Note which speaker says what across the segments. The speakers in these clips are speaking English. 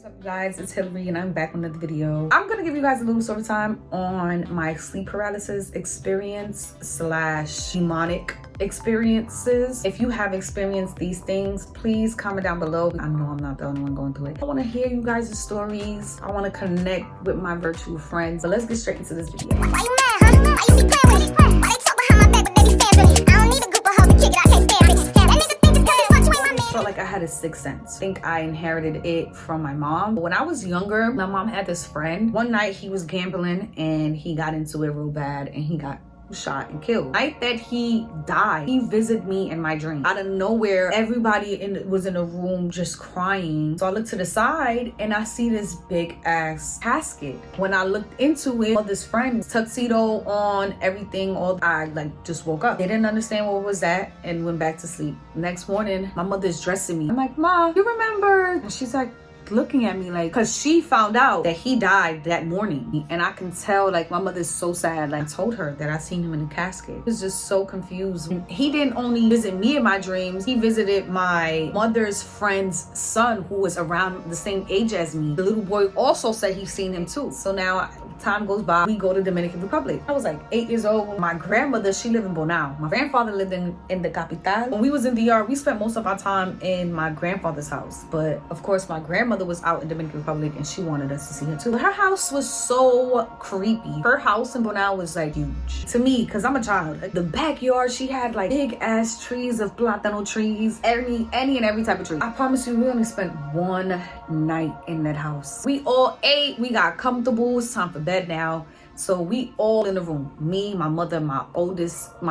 Speaker 1: What's up, guys? It's Hillary and I'm back with another video. I'm gonna give you guys a little story time on my sleep paralysis experience / demonic experiences. If you have experienced these things, please comment down below. I know I'm not the only one going through it. I want to hear you guys' stories. I want to connect with my virtual friends. So let's get straight into this video.
Speaker 2: Why you mad, huh? Why you be playing with me? Why they talk behind my back but they be staring for me? I don't need a group of hoes to kick it, I can't stand bitches. That nigga think it's cause it's what you ain't my man.
Speaker 1: I felt like I had a sixth sense. I think I inherited it from my mom. When I was younger, my mom had this friend. One night he was gambling and he got into it real bad and he got shot and killed. The night that he died, he visited me in my dream. Out of nowhere, everybody was in a room just crying. So I looked to the side and I see this big ass casket. When I looked into it, this friend, tuxedo on, everything, I just woke up. They didn't understand what was that and went back to sleep. Next morning, my mother's dressing me. I'm like, Ma, you remember? And she's like, looking at me like, because she found out that he died that morning, and I can tell like my mother's so sad. Like, I told her that I seen him in a casket. I was just so confused. He didn't only visit me in my dreams, he visited my mother's friend's son who was around the same age as me. The little boy also said he's seen him too. So now time goes by, we go to Dominican Republic. I was like 8 years old. My grandmother, she lived in Bonao. My grandfather lived in the capital. When we was in DR, we spent most of our time in my grandfather's house, but of course my grandmother was out in Dominican Republic and she wanted us to see her too. But her house was so creepy. Her house in Bonao was like huge to me because I'm a child. Like, the backyard, she had like big ass trees of platano trees, any and every type of tree. I promise you, we only spent one night in that house. We all ate, we got comfortable. It's time for bed now. So we all in the room, me, my mother, my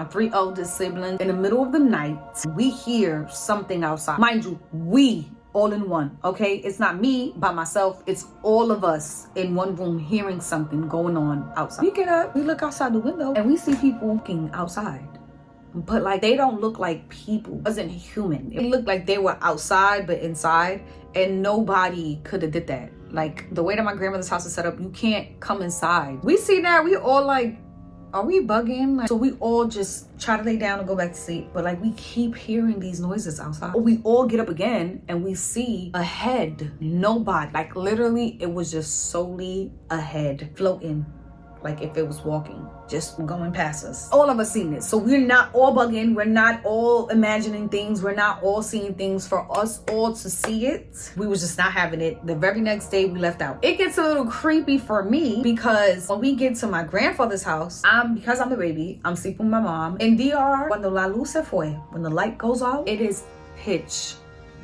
Speaker 1: three oldest siblings. In the middle of the night, we hear something outside. Mind you, we all in one, okay? It's not me by myself. It's all of us in one room hearing something going on outside. We get up, we look outside the window, and we see people walking outside. But like, they don't look like people. It wasn't human. It looked like they were outside but inside, and nobody could have did that. Like, the way that my grandmother's house is set up, you can't come inside. We see that, we all like, are we bugging? Like, so we all just try to lay down and go back to sleep. But like, we keep hearing these noises outside. We all get up again and we see a head. Nobody. Like, literally, it was just solely a head floating. Like if it was walking, just going past us. All of us seen it. So we're not all bugging. We're not all imagining things. We're not all seeing things. For us all to see it, we was just not having it. The very next day we left out. It gets a little creepy for me because when we get to my grandfather's house, because I'm the baby, I'm sleeping with my mom. In DR, cuando la luz se fue, when the light goes out, it is pitch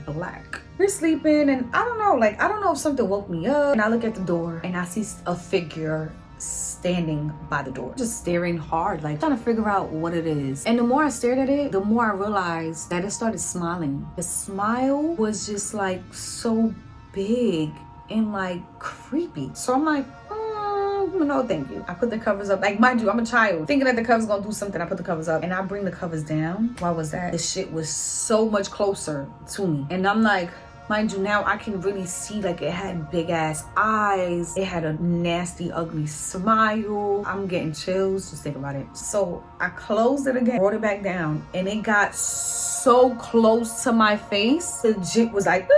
Speaker 1: black. We're sleeping and I don't know if something woke me up, and I look at the door and I see a figure standing by the door, just staring hard, like trying to figure out what it is. And the more I stared at it, the more I realized that it started smiling. The smile was just like so big and like creepy. So I'm like, no thank you. I put the covers up. Like, mind you, I'm a child thinking that the covers gonna do something. I put the covers up and I bring the covers down. Why was that? The shit was so much closer to me, and I'm like, mind you, now I can really see, like, it had big ass eyes. It had a nasty, ugly smile. I'm getting chills just think about it. So I closed it again, brought it back down, and it got so close to my face. Legit was like,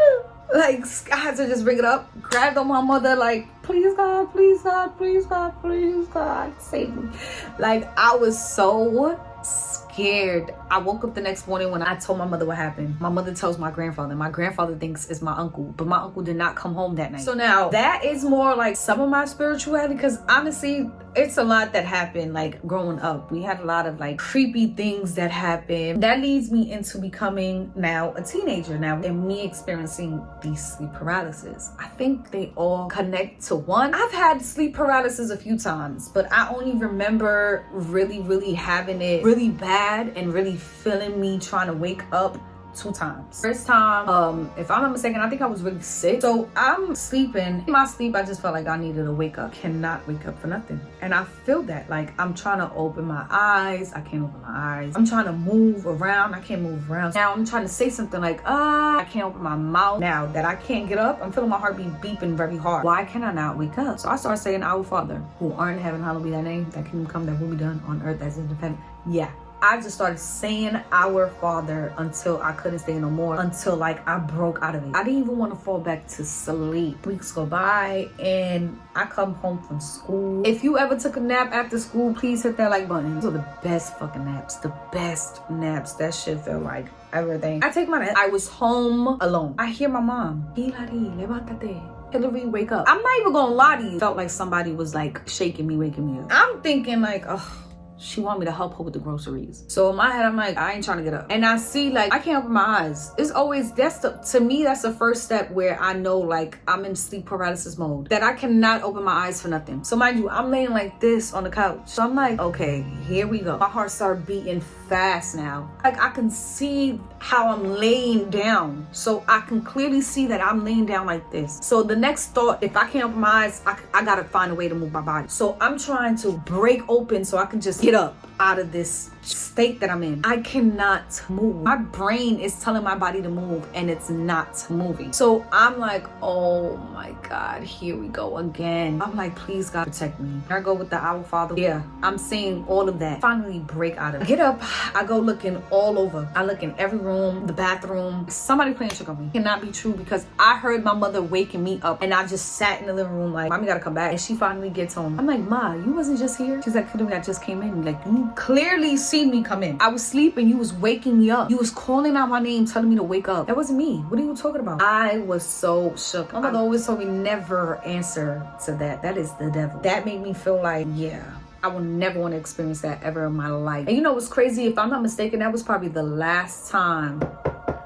Speaker 1: like, I had to just bring it up, grabbed on my mother, like, please God, please God, please God, please God, save me. Like, I was so scared. I woke up the next morning when I told my mother what happened. My mother tells my grandfather. My grandfather thinks it's my uncle, but my uncle did not come home that night. So now that is more like some of my spirituality, because honestly, it's a lot that happened like growing up. We had a lot of like creepy things that happened. That leads me into becoming now a teenager now, and me experiencing these sleep paralysis. I think they all connect to one. I've had sleep paralysis a few times, but I only remember really having it really bad and really feeling me trying to wake up 2 times. First time, if I'm not mistaken, I think I was really sick. So I'm sleeping. In my sleep, I just felt like I needed to wake up. Cannot wake up for nothing. And I feel that. Like, I'm trying to open my eyes. I can't open my eyes. I'm trying to move around. I can't move around. Now I'm trying to say something like, I can't open my mouth. Now that I can't get up, I'm feeling my heartbeat beeping very hard. Why can I not wake up? So I started saying, Our Father, who art in heaven, hallowed be thy name. Thy kingdom come, thy will be done on earth as it is in heaven. Yeah. I just started saying our Father until I couldn't stay no more, until like I broke out of it. I didn't even want to fall back to sleep. Weeks go by and I come home from school. If you ever took a nap after school, please hit that like button. Those are the best fucking naps. The best naps. That shit felt like everything. I take my nap. I was home alone. I hear my mom. Hilary, levántate. Hillary, wake up. I'm not even gonna lie to you. Felt like somebody was like shaking me, waking me up. I'm thinking like, oh, she want me to help her with the groceries. So in my head, I'm like, I ain't trying to get up. And I see like, I can't open my eyes. It's always, to me, that's the first step where I know like I'm in sleep paralysis mode, that I cannot open my eyes for nothing. So mind you, I'm laying like this on the couch. So I'm like, okay, here we go. My heart started beating fast now. Like I can see how I'm laying down. So I can clearly see that I'm laying down like this. So the next thought, if I can't open my eyes, I gotta find a way to move my body. So I'm trying to break open so I can just get up out of this state that I'm in. I cannot move. My brain is telling my body to move and it's not moving. So I'm like, oh my God, here we go again. I'm like, please God protect me. I go with the Our Father. Yeah, I'm saying all of that. Finally break out of it. I get up, I go looking all over. I look in every room, the bathroom. Somebody playing trick on me. It cannot be true because I heard my mother waking me up and I just sat in the living room like, mommy gotta come back. And she finally gets home. I'm like, Ma, you wasn't just here? She's like, I just came in. Like, you clearly seen me come in. I was sleeping, you was waking me up. You was calling out my name, telling me to wake up. That wasn't me. What are you talking about? I was so shook. My mother always told me never answer to that. That is the devil. That made me feel like, yeah, I will never want to experience that ever in my life. And you know what's crazy? If I'm not mistaken, that was probably the last time,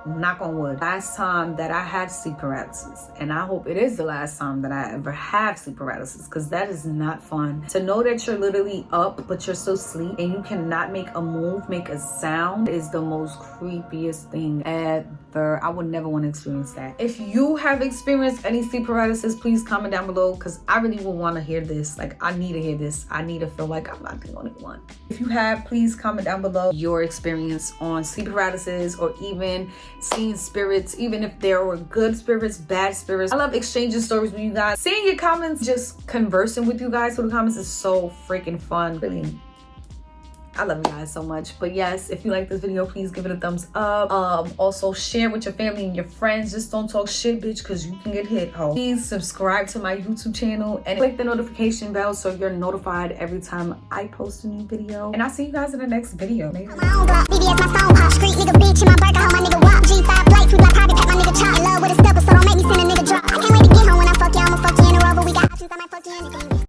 Speaker 1: knock on wood, last time that I had sleep paralysis. And I hope it is the last time that I ever have sleep paralysis, because that is not fun. To know that you're literally up, but you're still asleep and you cannot make a move, make a sound, is the most creepiest thing ever. I would never want to experience that. If you have experienced any sleep paralysis, please comment down below, because I really would want to hear this. Like, I need to hear this. I need to feel like I'm not the only one. If you have, please comment down below your experience on sleep paralysis, or even seeing spirits, even if there were good spirits, bad spirits. I love exchanging stories with you guys. Seeing your comments, just conversing with you guys through the comments is so freaking fun. Really, I love you guys so much. But yes, if you like this video, please give it a thumbs up. Also share with your family and your friends. Just don't talk shit, bitch, because you can get hit, ho. Please subscribe to my YouTube channel and click the notification bell so you're notified every time I post a new video. And I'll see you guys in the next video.
Speaker 2: My own block, BBS my phone pop, street nigga bitch in my burger, how my nigga walk, G5 blade, free black pocket, pack my nigga chop, in love with a stepper, so don't make me send a nigga drop. I can't wait to get home when I fuck you, I'ma fuck you in a rover, we got options, I might fuck you anything.